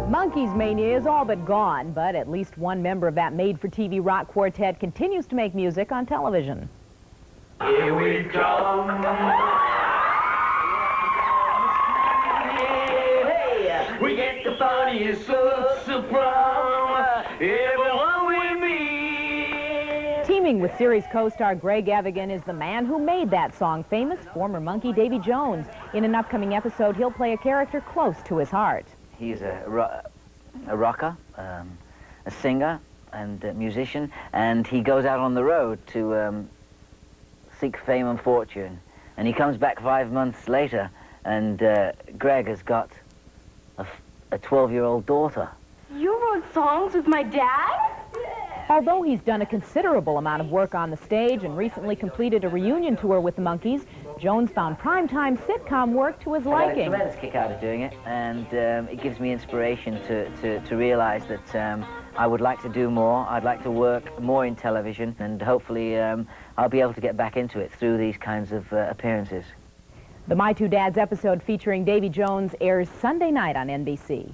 Monkees mania is all but gone, but at least one member of that made-for-TV rock quartet continues to make music on television. Here we come. Hey, we get the funniest looks from everyone we meet. Teaming with series co-star Greg Evigan is the man who made that song famous, former Monkee Davy Jones. In an upcoming episode, he'll play a character close to his heart. He's a rocker, a singer, and a musician, and he goes out on the road to seek fame and fortune. And he comes back 5 months later, and Greg has got a 12-year-old daughter. You wrote songs with my dad? Although he's done a considerable amount of work on the stage and recently completed a reunion tour with the Monkees, Jones found primetime sitcom work to his liking. I got a tremendous kick out of doing it, and it gives me inspiration to realize that I would like to do more. I'd like to work more in television, and hopefully I'll be able to get back into it through these kinds of appearances. The My Two Dads episode featuring Davy Jones airs Sunday night on NBC.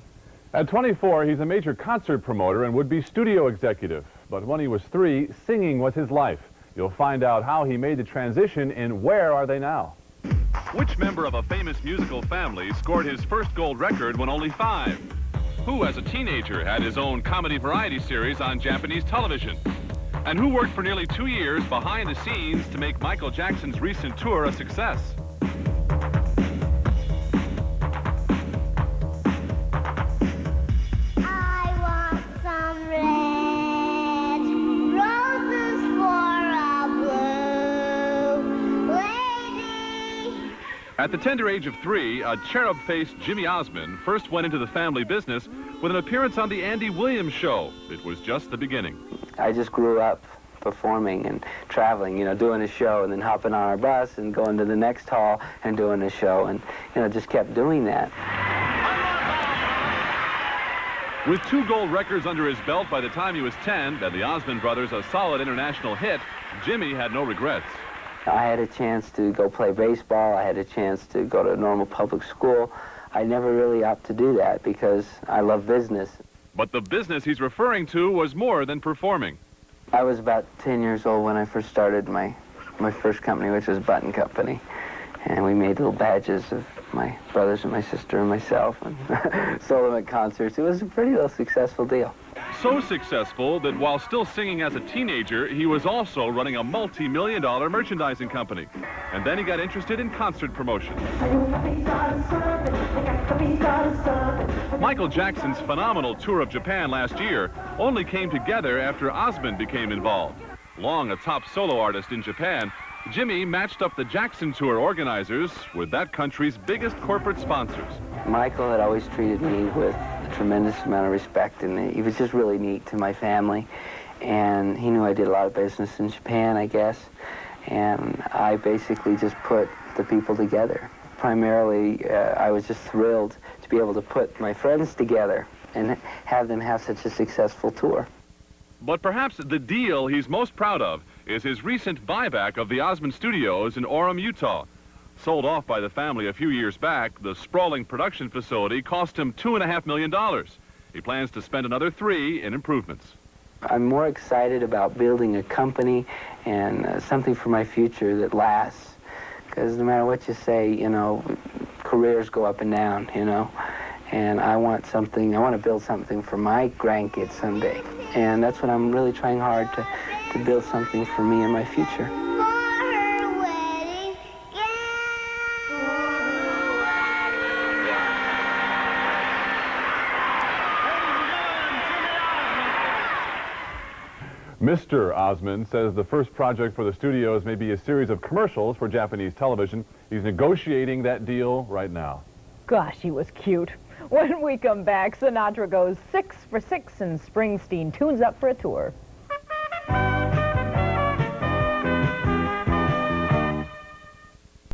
At 24, he's a major concert promoter and would-be studio executive. But when he was 3, singing was his life. You'll find out how he made the transition in Where Are They Now? Which member of a famous musical family scored his first gold record when only 5? Who, as a teenager, had his own comedy variety series on Japanese television? And who worked for nearly 2 years behind the scenes to make Michael Jackson's recent tour a success? At the tender age of 3, a cherub-faced Jimmy Osmond first went into the family business with an appearance on the Andy Williams Show. It was just the beginning. I just grew up performing and traveling, doing a show and then hopping on our bus and going to the next hall and doing a show and, just kept doing that. With 2 gold records under his belt by the time he was 10 and the Osmond Brothers a solid international hit, Jimmy had no regrets. I had a chance to go play baseball. I had a chance to go to normal public school. I never really opted to do that because I love business. But the business he's referring to was more than performing. I was about 10 years old when I first started my first company, which was Button Company. And we made little badges of my brothers and my sister and myself and sold them at concerts. It was a pretty little successful deal. So successful that while still singing as a teenager, he was also running a multi-million-dollar merchandising company. And then he got interested in concert promotion. Michael Jackson's phenomenal tour of Japan last year only came together after Osmond became involved. Long a top solo artist in Japan, Jimmy matched up the Jackson Tour organizers with that country's biggest corporate sponsors. Michael had always treated me with a tremendous amount of respect, and he was just really neat to my family. And he knew I did a lot of business in Japan, I guess. And I basically just put the people together. Primarily, I was just thrilled to be able to put my friends together and have them have such a successful tour. But perhaps the deal he's most proud of is his recent buyback of the Osmond Studios in Orem, Utah. Sold off by the family a few years back, the sprawling production facility cost him $2.5 million. He plans to spend another $3 million in improvements. I'm more excited about building a company and something for my future that lasts. Because no matter what you say, careers go up and down, And I want to build something for my grandkids someday. And that's what I'm really trying hard to build something for me in my future. Mr. Osmond says the first project for the studios may be a series of commercials for Japanese television. He's negotiating that deal right now. Gosh, he was cute. When we come back, Sinatra goes 6 for 6 and Springsteen tunes up for a tour.